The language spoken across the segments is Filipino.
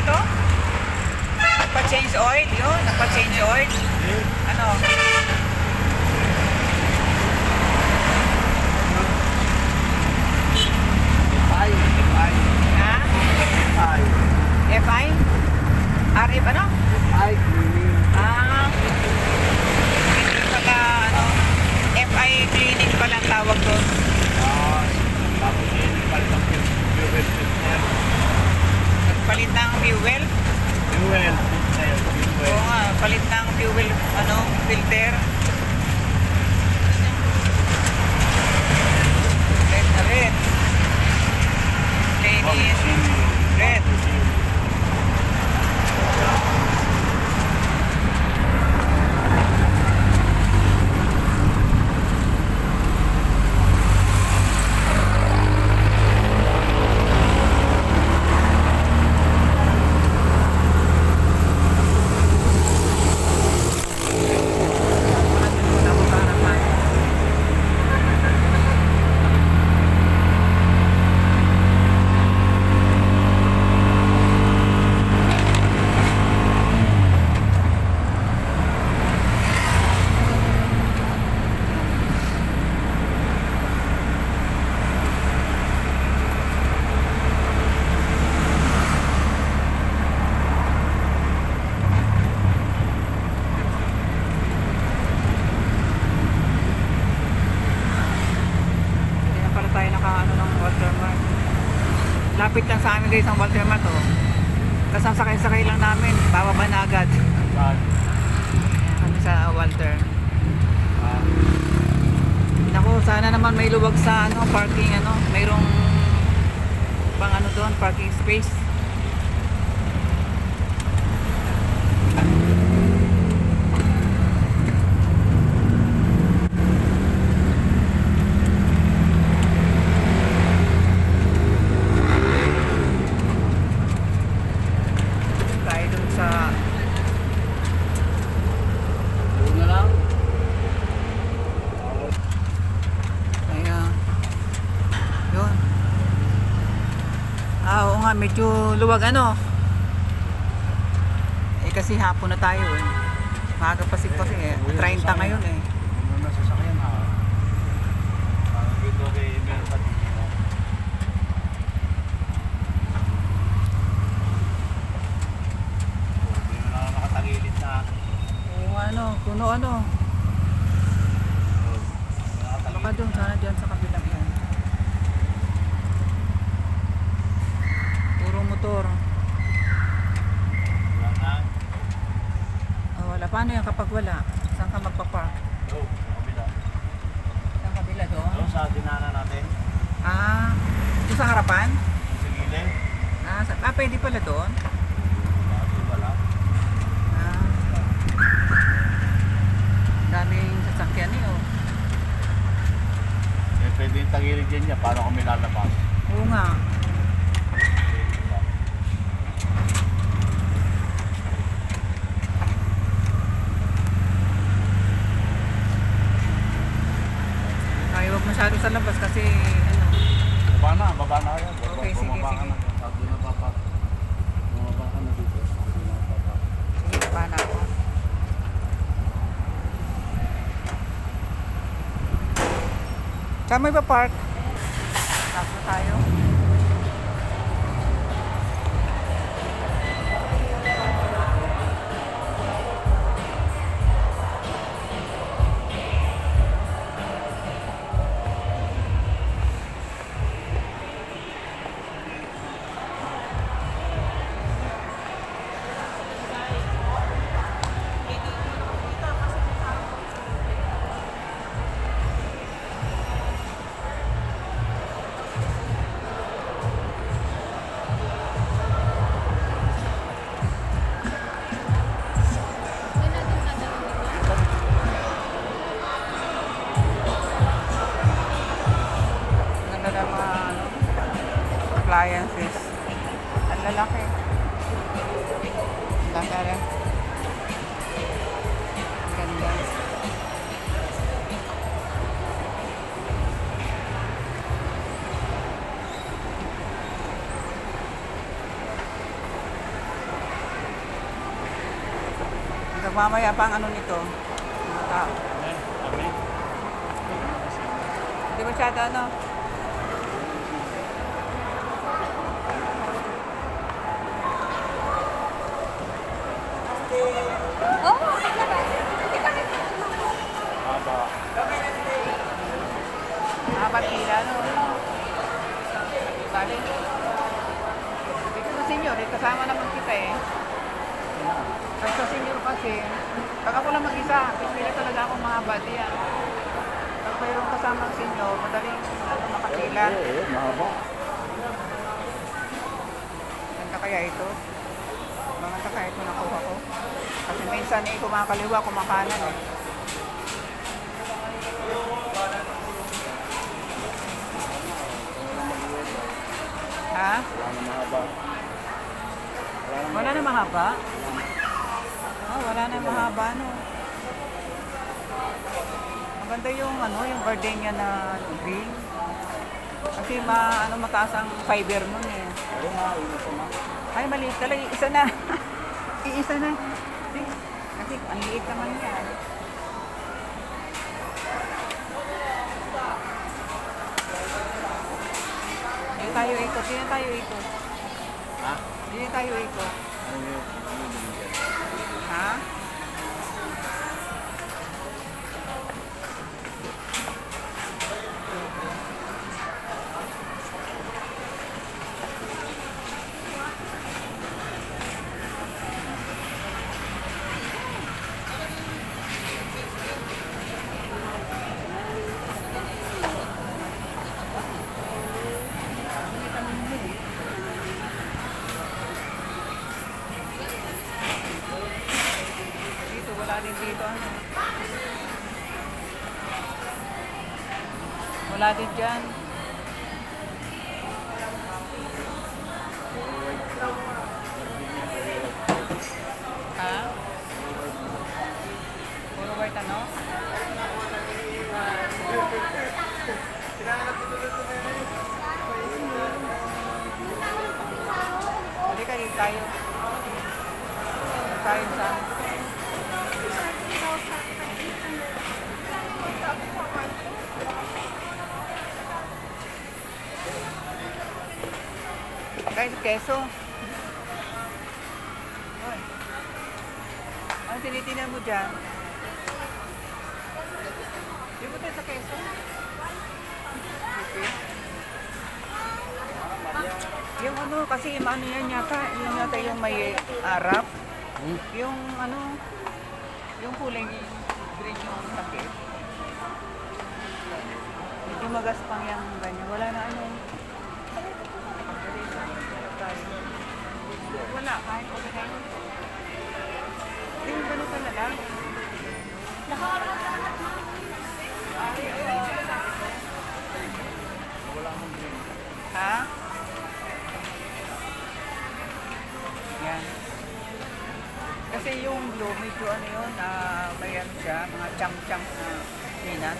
to? Nagpa-change oil, yun. Nagpa-change oil. Ano? FI. Ha? FI. FI? RF ano? FI cleaning. Ah, hindi pala, ano, FI cleaning pala ang tawag doon. Tapos yun, palit ang fuel filter. Nagpalit ng fuel. Fuel filter. Oo nga, palit ng fuel, ano, filter. Red na red. Cleaning. Red. Lapit lang sa amin guys ang Walter Mat, oh. Kasasakay-sakay lang namin, bababa na agad. Kami sa Walter. Naku, sana naman may luwag sa ano, parking, ano, mayroong pang ano doon, parking space. Medyo luwag ano eh kasi hapon na tayo eh. Maaga pasig-pasig eh. 30 ngayon eh. Ano na sasakyan ha? Parang dito kay meron pa dito. Hindi na lang nakatagilid na. Oo ano, puno ano. Baka doon, sana dyan sa kabilang yan. Motor. Wala na. Oh, wala. Paano yan kapag wala? Saan ka magpa-park? Sa kabila. Sa kabila doon? Doon sa dinaanan natin. Ah, ito sa harapan? Sa gilid. Pwede pala doon? Wala. Ah. Daming sasakyan eh, oh. Eh, pwede yung tagilid din niya. Paano kami lalabas? Oo nga. Masyado sa labas kasi ano. Baba na yan. Okay, sige. Bago na papak. Bumaba ka na dito. Bago na papak. Sige, baba na ako. Saan may pa-park? Tapos tayo. appliances. Ang lalaki. Ang laki rin. Ganda. mamaya pa ang ano nito. Mga tao. Kami. Hindi masyado ano. Haba. Apat pila, no? Bali. Dito sa senior, kasama naman kita eh. Kasi sa senior kasi, pag ako lang mag-isa, pipila talaga akong mga body yan. Pag mayroong kasama ang senior, madaling ano, makapila. Oo, mahaba. Ganda kaya ito? Maganda kaya ito nakuha ko. Kasi minsan eh, kumakaliwa, kumakanan eh. Ha? Wala na mahaba. Wala na mahaba? Oh, wala na mahaba, no? Maganda yung, ano, yung gardenia na green. Kasi ano, mataas ang fiber nun eh. Pero nga, ino ko na. Ay, maliit talaga. Isa na. Iisa na. Kasi ang liit naman yan. Hindi tayo ikot. Hindi tayo ikot. Ha? Hindi tayo ikot. Ano yun? Ano yun? Ha? Dito, wala din dito. Ano? Wala din dyan. Ha? Puro white ano? Hindi kayo tayo. Tayo sa... Guys, keso. Oy. Ano tinitingnan mo dyan? Di mo tayo sa keso? Okay. Yung ano, kasi yung ano yan yata, yung yata yung may arap. Yung ano, yung kulay green yung takip. Medyo magaspang yung ganyan. Wala na ano. Wala, kahit okay na yun. Yung gano'n talaga. Ha? Yan. Kasi yung blue, medyo ano yun, may ano siya, mga chunk-chunk na pinan.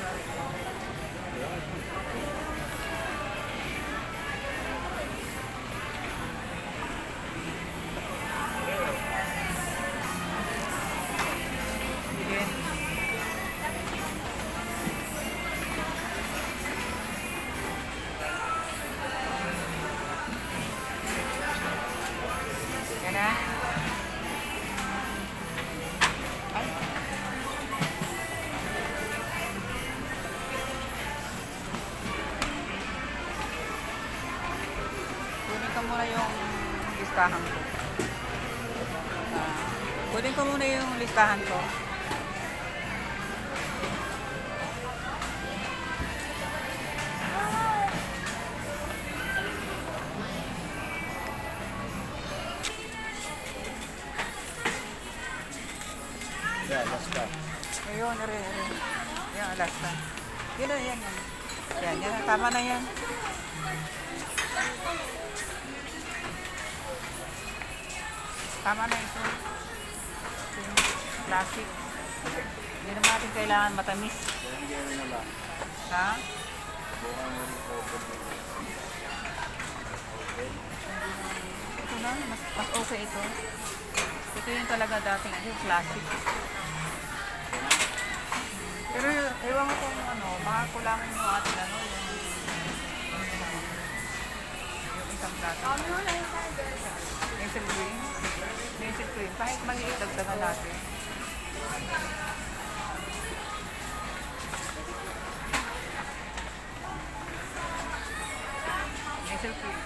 Sige. Yan na. Ay. Kunin ko muna yung listahan ko. Kunin ko muna yung listahan ko. Yeah, basta. Ayun, yan, last na. Yun na, yan. Yan, tama na yan. Tama na ito. Ito yung classic. Hindi naman natin kailangan matamis. Gano'n na lang. Ha? Bukan mo rin po. Ito na, mas okay ito. Ito yung talaga dating yung classic. Pero ewan ko kung ano, baka kulangan yung ating ano, yung isang plato. Nasal cream. Nasal cream. Kahit maliit, dagdagan natin. Nasal cream.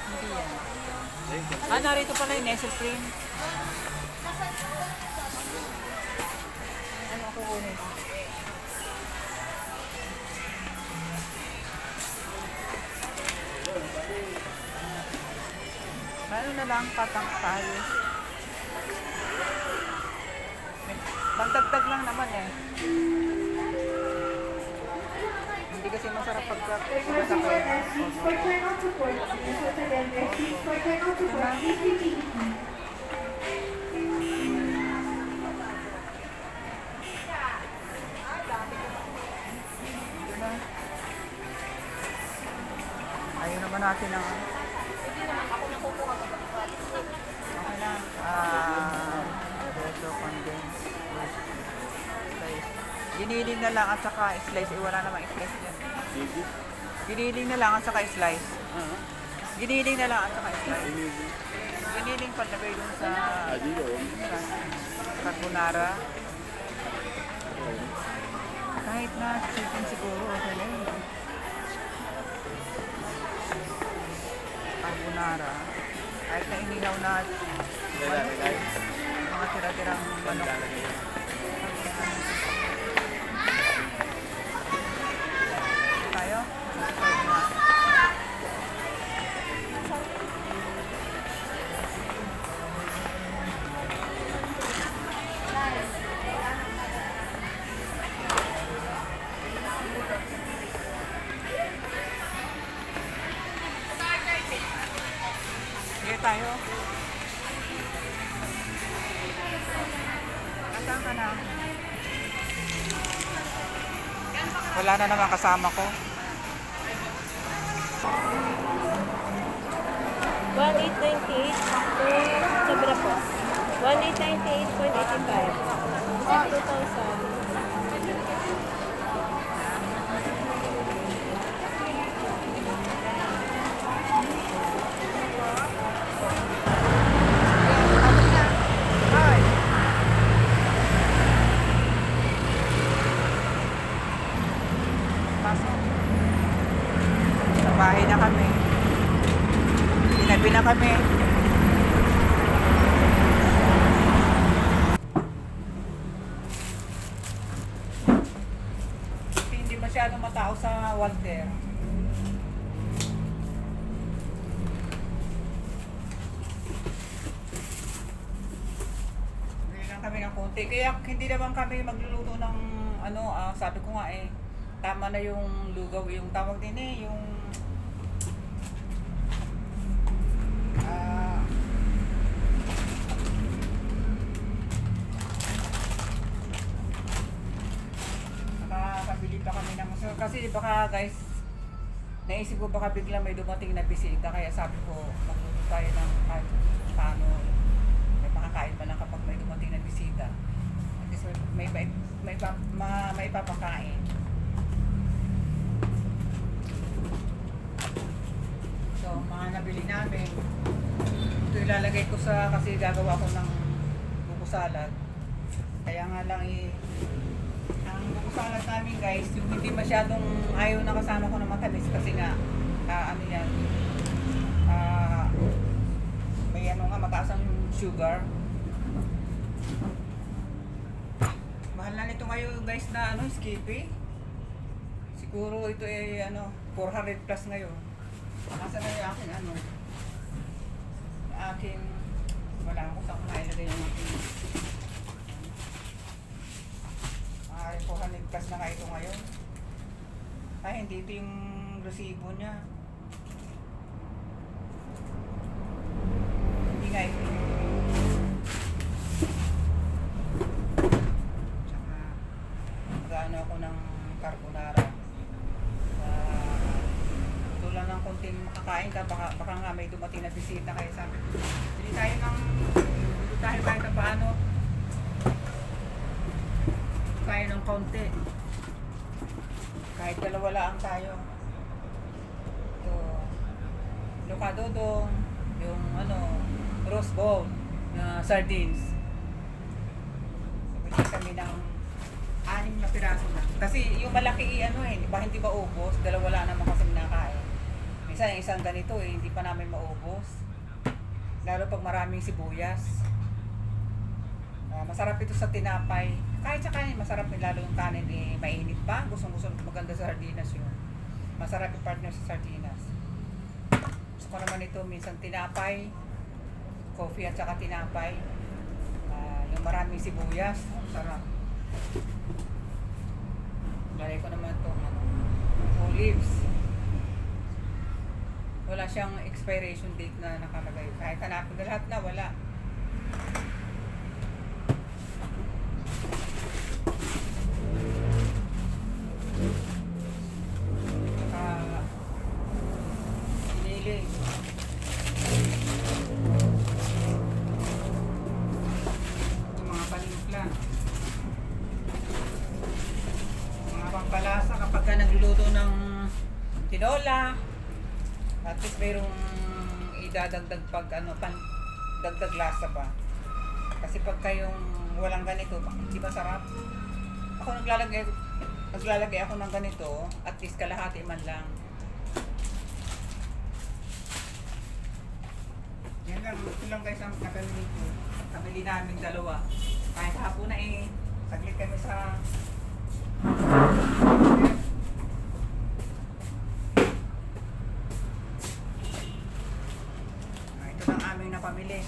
Hindi yan. Ah, narito pala yung nasal cream. Ano ako kunin? Ano na lang, patang tayo. Pantagtag lang naman eh. Hindi kasi masarap pagka masakay. Ayaw naman natin ang okay na. Beso condensed. Slice. Giniling na lang at saka slice. Wala namang slice dyan. Giniling na lang at saka slice. Giniling na lang at saka slice. Giniling palagay dun sa carbonara. Kahit na chicken siguro. Okay na yun. Carbonara. Kahit na inihaw na mga tira-tirang manok. Tayo? Subscribe na. Sige tayo. Saan ka na? Wala na naman kasama ko. 1898 sobra po. 1898.85. 2,000. Hi. Pasok. Sa bahay na kami. Tinabi na kami. Hindi masyadong matao sa Walter. Bili lang kami ng konti. Kaya hindi naman kami magluluto ng ano, sabi ko nga eh, tama na yung lugaw, yung tawag din eh, yung nakakabili pa kami ng so, kasi baka guys, naisip ko baka bigla may dumating na bisita, kaya sabi ko magluto tayo ng kahit paano may makakain pa lang kapag may dumating na bisita. At least may papakain. So, mga nabili namin. Ito ilalagay ko sa, kasi gagawa ko ng buko salad. Kaya nga lang ang buko salad namin guys, yung hindi masyadong ayaw na kasama ko ng matamis kasi nga, ano yan, may ano nga, mataas ang sugar. Mahal na nito ngayon guys na ano, Skippy. Siguro ito ay ano, 400 plus ngayon. Nasa na yung aking ano, aking, wala ako saan ko nailagay yung aking, 400 plus na nga ito ngayon. Ay, hindi ito yung resibo niya. Hindi nga ito. Tsaka, mag-ano ako ng carbonara. ng konting makakain ka, baka nga may dumating na bisita kaya sabi ko, bili tayo kahit na paano. Tayo ng konti. Kahit dalawa lang tayo. Ito, lokadodong, yung roast bowl na sardines. Bili kami ng 6 na piraso na. Kasi yung malaki hindi ba ubos? Dalawa lang naman kasi nakain. Minsan yung isang ganito hindi pa namin maubos. Lalo pag maraming sibuyas. Masarap ito sa tinapay. Kahit sa kanin, masarap din lalo yung kanin mainit pa. Gustong-gusto maganda sa sardinas yun. Masarap yung partner sa sardinas. Gusto ko naman ito minsan tinapay, coffee at saka tinapay. Yung maraming sibuyas, sarap. Lalay ko naman itong olives. Wala siyang expiration date na nakalagay. Kahit hanapin na lahat na, wala. Sinili. Yung mga panimpla. Mga pampalasa kapag ka nagluluto ng tinola. At least mayroong idadagdag pag dagdag lasa pa. Kasi pag kayong walang ganito, hindi ba sarap? Ako naglalagay ako ng ganito, at least kalahati man lang. Yan lang, ito lang guys ang nakabili ko. Nabili namin dalawa. Kahit hapon na saglit kami sa ito lang aming napamili.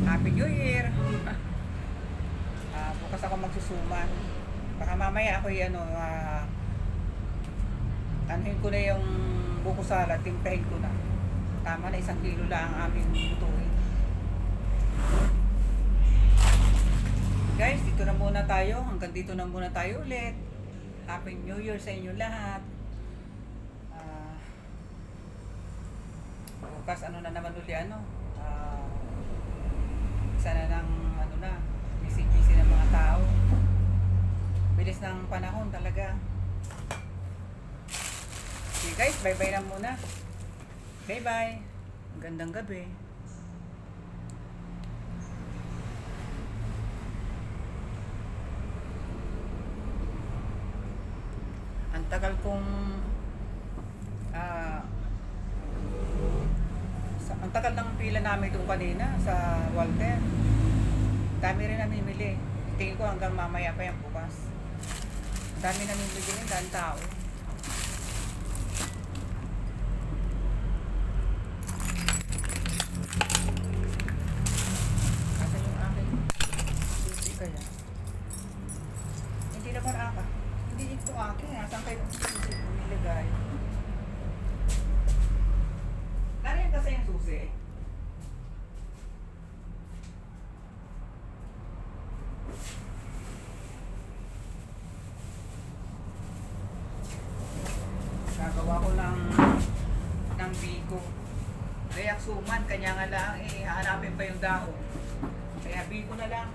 Happy New Year! Bukas ako magsusuman. Baka mamaya ako anuhin ko na yung buko salad, timplahin ko na. Tama na, 1 kilo lang ang aming lutuin. Guys, dito na muna tayo. Hanggang dito na muna tayo ulit. Happy New Year sa inyo lahat. Bukas na naman uli isa na ng busy ng mga tao. Bilis ng panahon talaga. Okay guys, bye-bye na muna. Bye-bye. Gandang gabi. Ang tagal kong ang tagal ng pila namin doon kanina sa Walter. Dami rin namimili. Tingin ko hanggang mamaya pa yan bukas. Dami namimili rin, dami tao. Asan yung aking susi kaya? Hindi naman hindi ito akin. Asan kayo yung susi ko nilagay? Nariyan kasi yung susi. Gagawa ko ng biko. Kaya suman, kanya nga lang hahanapin pa yung dahon. Kaya biko na lang.